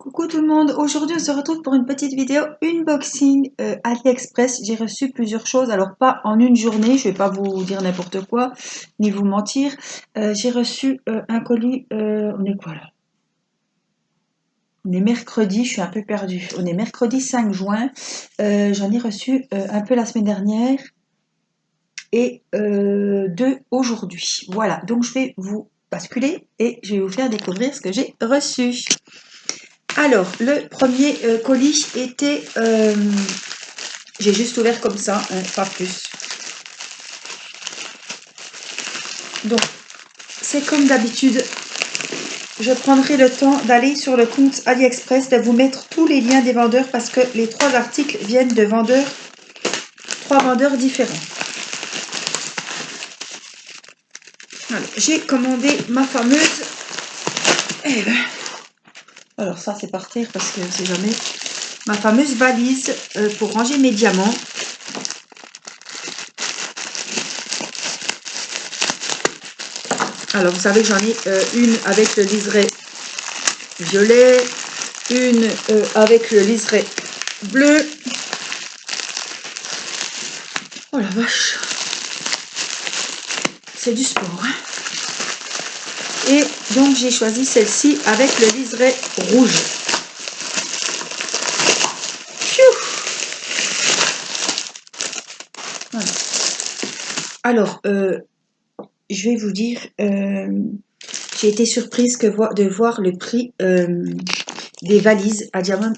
Coucou tout le monde, aujourd'hui on se retrouve pour une petite vidéo unboxing AliExpress. J'ai reçu plusieurs choses, alors pas en une journée, je vais pas vous dire n'importe quoi, ni vous mentir. J'ai reçu un colis, on est quoi là? On est mercredi, je suis un peu perdue. On est mercredi 5 juin, j'en ai reçu un peu la semaine dernière et deux aujourd'hui. Voilà, donc je vais vous basculer et je vais vous faire découvrir ce que j'ai reçu. Alors, le premier colis était... j'ai juste ouvert comme ça, hein, pas plus. Donc, c'est comme d'habitude. Je prendrai le temps d'aller sur le compte AliExpress, de vous mettre tous les liens des vendeurs parce que les trois articles viennent de vendeurs, trois vendeurs différents. Alors, j'ai commandé ma fameuse... Eh ben, alors ça, c'est par terre parce que c'est jamais... Ma fameuse valise pour ranger mes diamants. Alors, vous savez que j'en ai une avec le liseré violet, une avec le liseré bleu. Oh la vache, c'est du sport, hein. Et donc j'ai choisi celle-ci avec le liseré rouge. Voilà. Alors, je vais vous dire, j'ai été surprise de voir le prix des valises à diamant.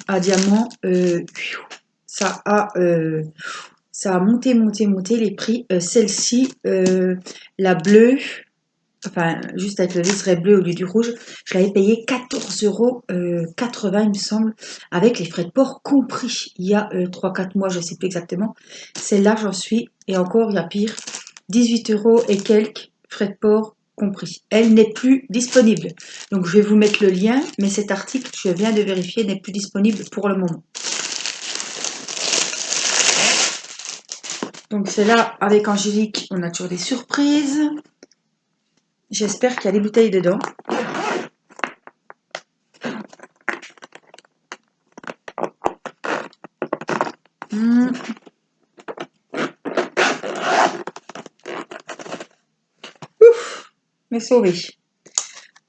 Ça a monté les prix. Celle-ci, la bleue, enfin juste avec le liseré bleu au lieu du rouge, je l'avais payé 14,80 €, il me semble, avec les frais de port compris. Il y a 3-4 mois, je ne sais plus exactement. Celle-là, j'en suis, et encore, il y a pire, 18 € et quelques frais de port compris. Elle n'est plus disponible. Donc je vais vous mettre le lien, mais cet article, je viens de vérifier, n'est plus disponible pour le moment. Donc c'est là, avec Angélique, on a toujours des surprises. J'espère qu'il y a des bouteilles dedans. Ouf, mais sauvé.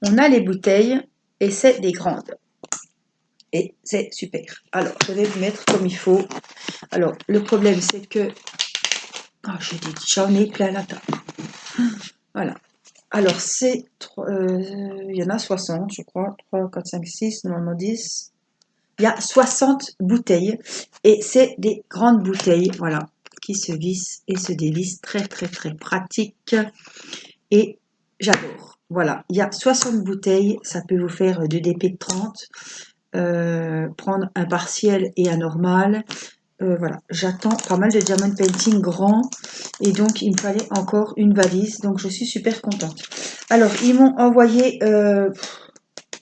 On a les bouteilles et c'est des grandes. Et c'est super. Alors, je vais vous mettre comme il faut. Alors, le problème, c'est que... Oh, j'en ai plein la table. Voilà. Alors, c'est... il y en a 60, je crois. 3, 4, 5, 6, normalement 10. Il y a 60 bouteilles. Et c'est des grandes bouteilles, voilà, qui se vissent et se dévissent. Très, très, très pratique. Et j'adore. Voilà, il y a 60 bouteilles. Ça peut vous faire 2 DP de 30. Prendre un partiel et un normal. Voilà, j'attends pas mal de diamond painting grand et donc il me fallait encore une valise, donc je suis super contente. Alors ils m'ont envoyé,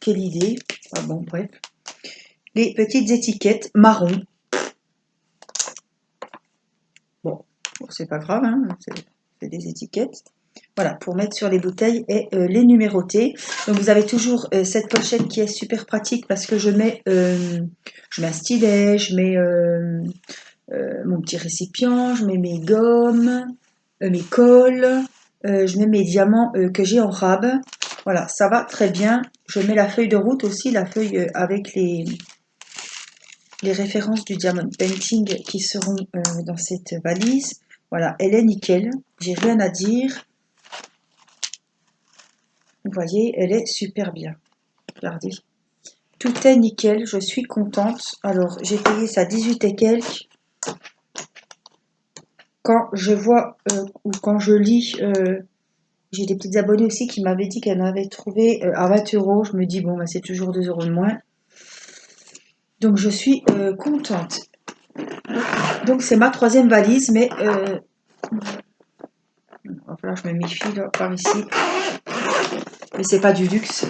quelle idée, ah bon bref, les petites étiquettes marron. Bon c'est pas grave, hein, c'est des étiquettes. Voilà, pour mettre sur les bouteilles et les numéroter. Donc vous avez toujours cette pochette qui est super pratique parce que je mets un stylet, je mets mon petit récipient, je mets mes gommes, mes cols, je mets mes diamants que j'ai en rab. Voilà, ça va très bien. Je mets la feuille de route aussi, la feuille avec les références du diamond painting qui seront dans cette valise. Voilà, elle est nickel, j'ai rien à dire. Vous voyez, elle est super bien. Regardez. Tout est nickel, je suis contente. Alors, j'ai payé ça 18 et quelques. Quand je vois ou quand je lis, j'ai des petites abonnées aussi qui m'avaient dit qu'elles m'avaient trouvé à 20 €. Je me dis, bon, bah, c'est toujours 2 € de moins. Donc, je suis contente. Donc, c'est ma troisième valise, mais il va falloir que je me méfie là, par ici. Mais c'est pas du luxe.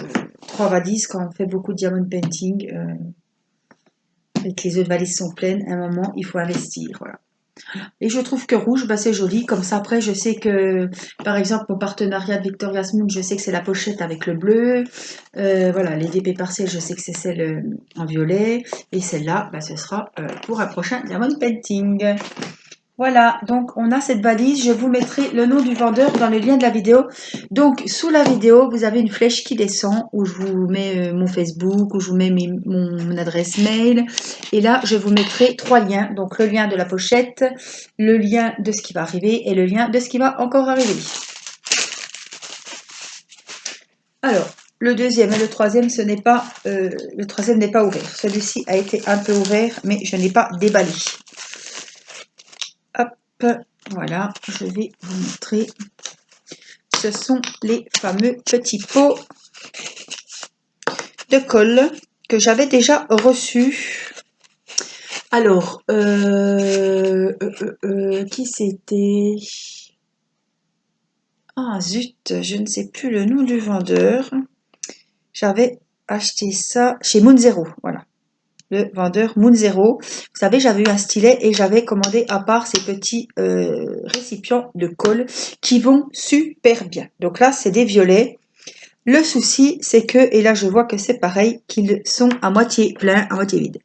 3 valises, quand on fait beaucoup de diamond painting et que les autres valises sont pleines, à un moment, il faut investir. Voilà. Et je trouve que rouge, bah, c'est joli. Comme ça, après, je sais que, par exemple, mon partenariat de Victoria's Moon, je sais que c'est la pochette avec le bleu. Voilà, les DP partiels, je sais que c'est celle en violet. Et celle-là, bah, ce sera pour un prochain diamond painting. Voilà, donc on a cette balise. Je vous mettrai le nom du vendeur dans le lien de la vidéo. Donc sous la vidéo, vous avez une flèche qui descend où je vous mets mon Facebook, où je vous mets mon adresse mail. Et là, je vous mettrai 3 liens. Donc le lien de la pochette, le lien de ce qui va arriver et le lien de ce qui va encore arriver. Alors, le deuxième et le troisième, le troisième n'est pas ouvert. Celui-ci a été un peu ouvert, mais je n'ai pas déballé. Hop, voilà, je vais vous montrer. Ce sont les fameux petits pots de colle que j'avais déjà reçus. Alors, qui c'était? Ah zut, je ne sais plus le nom du vendeur. J'avais acheté ça chez Moon Zero, voilà. Le vendeur Moon Zero. Vous savez, j'avais eu un stylet et j'avais commandé à part ces petits récipients de colle qui vont super bien. Donc là, c'est des violets. Le souci, c'est que, et là je vois que c'est pareil, qu'ils sont à moitié pleins, à moitié vides.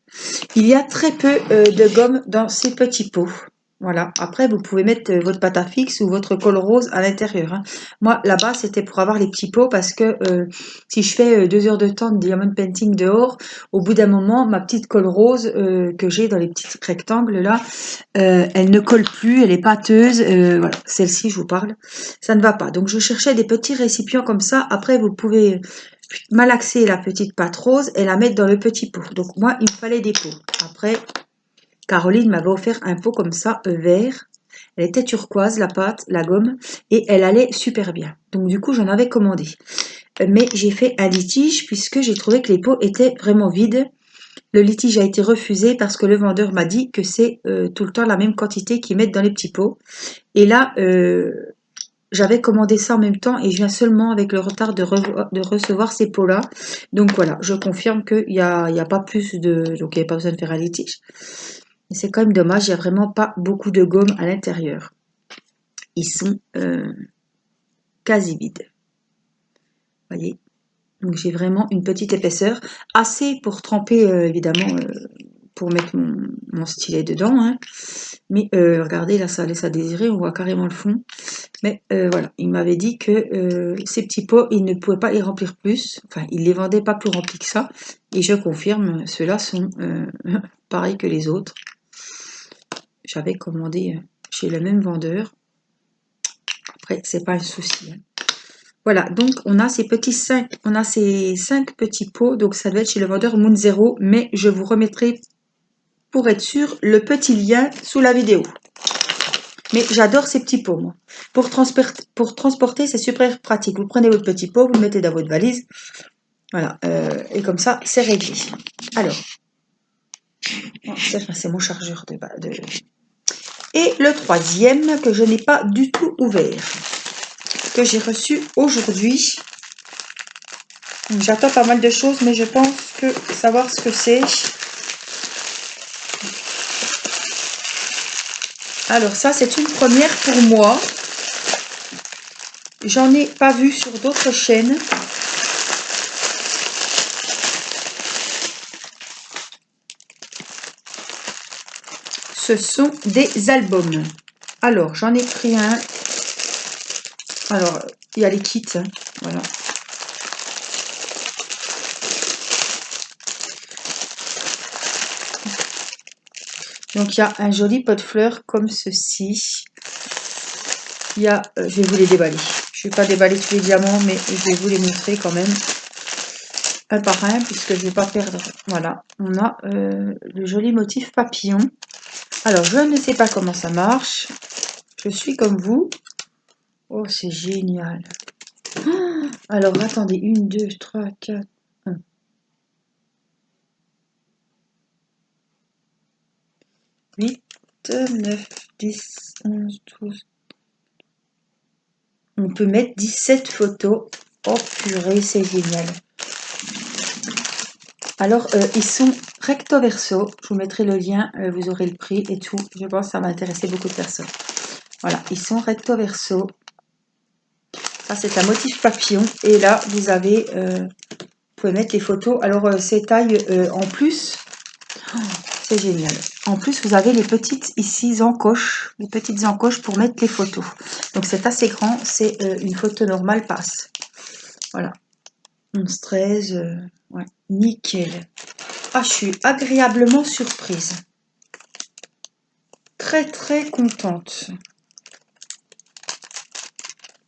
Il y a très peu de gomme dans ces petits pots. Voilà. Après, vous pouvez mettre votre pâte à fixe ou votre colle rose à l'intérieur. Hein. Moi, là-bas, c'était pour avoir les petits pots parce que si je fais 2 heures de temps de diamond painting dehors, au bout d'un moment, ma petite colle rose que j'ai dans les petits rectangles là, elle ne colle plus, elle est pâteuse. Voilà, celle-ci, je vous parle, ça ne va pas. Donc, je cherchais des petits récipients comme ça. Après, vous pouvez malaxer la petite pâte rose et la mettre dans le petit pot. Donc, moi, il me fallait des pots. Après, Caroline m'avait offert un pot comme ça, vert. Elle était turquoise, la pâte, la gomme, et elle allait super bien. Donc, du coup, j'en avais commandé. Mais j'ai fait un litige puisque j'ai trouvé que les pots étaient vraiment vides. Le litige a été refusé parce que le vendeur m'a dit que c'est tout le temps la même quantité qu'ils mettent dans les petits pots. Et là, j'avais commandé ça en même temps et je viens seulement avec le retard de recevoir ces pots-là. Donc voilà, je confirme qu'il n'y a pas plus de... Donc il n'y a pas besoin de faire un litige. Mais c'est quand même dommage, il n'y a vraiment pas beaucoup de gomme à l'intérieur. Ils sont quasi vides. Vous voyez. Donc j'ai vraiment une petite épaisseur, assez pour tremper évidemment, pour mettre mon stylet dedans. Hein. Mais regardez, là ça laisse à désirer, on voit carrément le fond. Mais voilà, il m'avait dit que ces petits pots, il ne pouvait pas les remplir plus. Enfin, il les vendait pas plus remplis que ça. Et je confirme, ceux-là sont pareils que les autres. J'avais commandé chez le même vendeur. Après, c'est pas un souci. Hein. Voilà, donc on a ces ces 5 petits pots, donc ça doit être chez le vendeur Moon Zero, mais je vous remettrai pour être sûr le petit lien sous la vidéo. Mais j'adore ces petits pots, moi. Pour transporter, c'est super pratique. Vous prenez votre petit pot, vous le mettez dans votre valise, voilà, et comme ça, c'est réglé. Alors, c'est mon chargeur de... Et le troisième que je n'ai pas du tout ouvert, que j'ai reçu aujourd'hui. J'attends pas mal de choses, mais je pense que savoir ce que c'est. Alors ça, c'est une première pour moi. J'en ai pas vu sur d'autres chaînes. Ce sont des albums. Alors, j'en ai pris un. Alors, il y a les kits. Hein, voilà. Donc, il y a un joli pot de fleurs comme ceci. Il y a, je vais vous les déballer. Je ne vais pas déballer tous les diamants, mais je vais vous les montrer quand même. Un par un, puisque je ne vais pas perdre. Voilà, on a le joli motif papillon. Alors, je ne sais pas comment ça marche. Je suis comme vous. Oh, c'est génial. Alors, attendez. 1, 2, 3, 4, 1. 8, 9, 10, 11, 12. On peut mettre 17 photos. Oh, purée, c'est génial. Alors, ils sont recto verso. Je vous mettrai le lien, vous aurez le prix et tout. Je pense que ça va intéresser beaucoup de personnes. Voilà, ils sont recto verso. Ça, c'est un motif papillon. Et là, vous avez, vous pouvez mettre les photos. Alors, ces tailles en plus, oh, c'est génial. En plus, vous avez les petites ici encoches, les petites encoches pour mettre les photos. Donc, c'est assez grand. C'est une photo normale passe. Voilà. 11-13, ouais, nickel. Ah, je suis agréablement surprise. Très, très contente.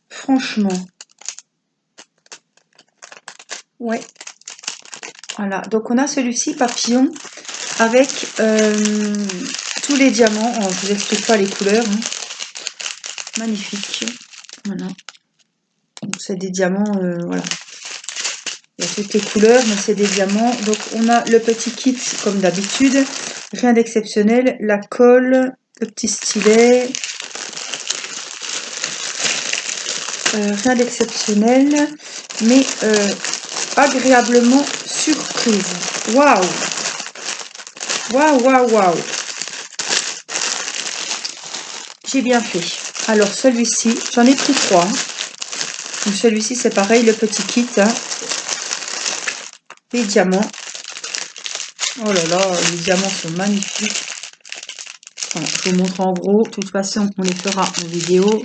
Franchement. Ouais. Voilà. Donc, on a celui-ci, papillon, avec tous les diamants. Oh, je vous explique pas les couleurs. Hein. Magnifique. Voilà. C'est des diamants, voilà. Il y a toutes les couleurs, mais c'est des diamants. Donc, on a le petit kit, comme d'habitude. Rien d'exceptionnel. La colle, le petit stylet. Rien d'exceptionnel, mais agréablement surprise. Waouh! Waouh, waouh, waouh! J'ai bien fait. Alors, celui-ci, j'en ai pris 3. Hein. Donc, celui-ci, c'est pareil, le petit kit. Hein. Les diamants. Oh là là, les diamants sont magnifiques. Voilà, je vous montre en gros. De toute façon, on les fera en vidéo.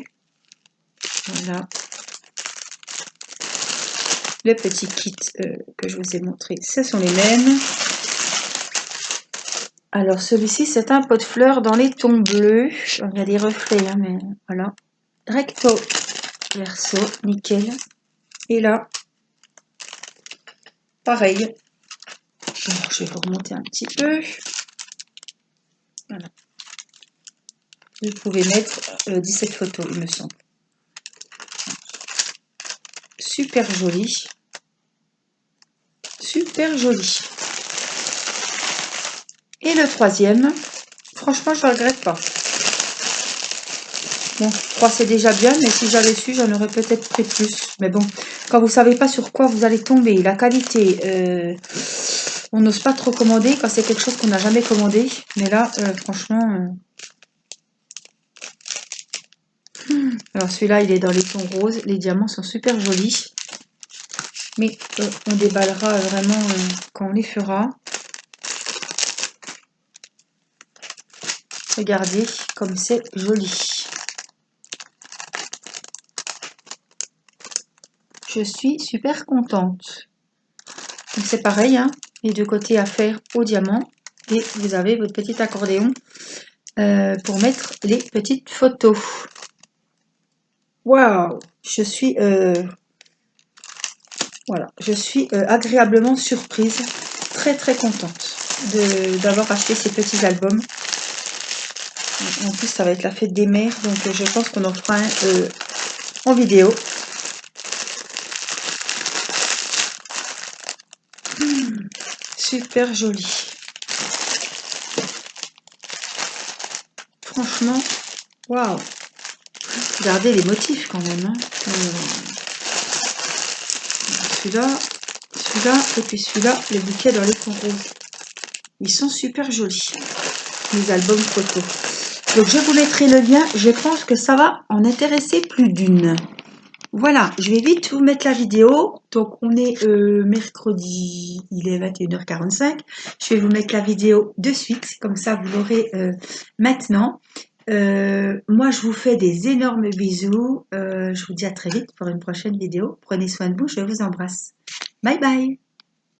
Voilà. Le petit kit que je vous ai montré, ce sont les mêmes. Alors, celui-ci, c'est un pot de fleurs dans les tons bleus. Il y a des reflets, hein, mais voilà. Recto verso, nickel. Et là, pareil. Alors, je vais vous remonter un petit peu. Voilà. Vous pouvez mettre 17 photos, il me semble. Super joli. Super joli. Et le troisième, franchement, je ne regrette pas. Bon, 3 c'est déjà bien, mais si j'avais su, j'en aurais peut-être pris plus. Mais bon, quand vous savez pas sur quoi vous allez tomber, la qualité, on n'ose pas trop commander quand c'est quelque chose qu'on n'a jamais commandé. Mais là, franchement... Alors celui-là, il est dans les tons roses. Les diamants sont super jolis. Mais on déballera vraiment quand on les fera. Regardez comme c'est joli. Je suis super contente. Donc c'est pareil, hein, les deux côtés à faire au diamant. Et vous avez votre petit accordéon pour mettre les petites photos. Waouh! Je suis, voilà, je suis agréablement surprise. Très très contente d'avoir acheté ces petits albums. En plus, ça va être la fête des mères, donc je pense qu'on en fera un en vidéo. Super joli. Franchement, waouh. Regardez les motifs quand même. Hein. Celui-là, et puis celui-là, le bouquet dans les tons rouges. Ils sont super jolis, les albums photos. Donc je vous mettrai le lien, je pense que ça va en intéresser plus d'une. Voilà, je vais vite vous mettre la vidéo. Donc on est mercredi, il est 21h45. Je vais vous mettre la vidéo de suite, comme ça vous l'aurez maintenant. Moi je vous fais des énormes bisous. Je vous dis à très vite pour une prochaine vidéo. Prenez soin de vous, je vous embrasse. Bye bye.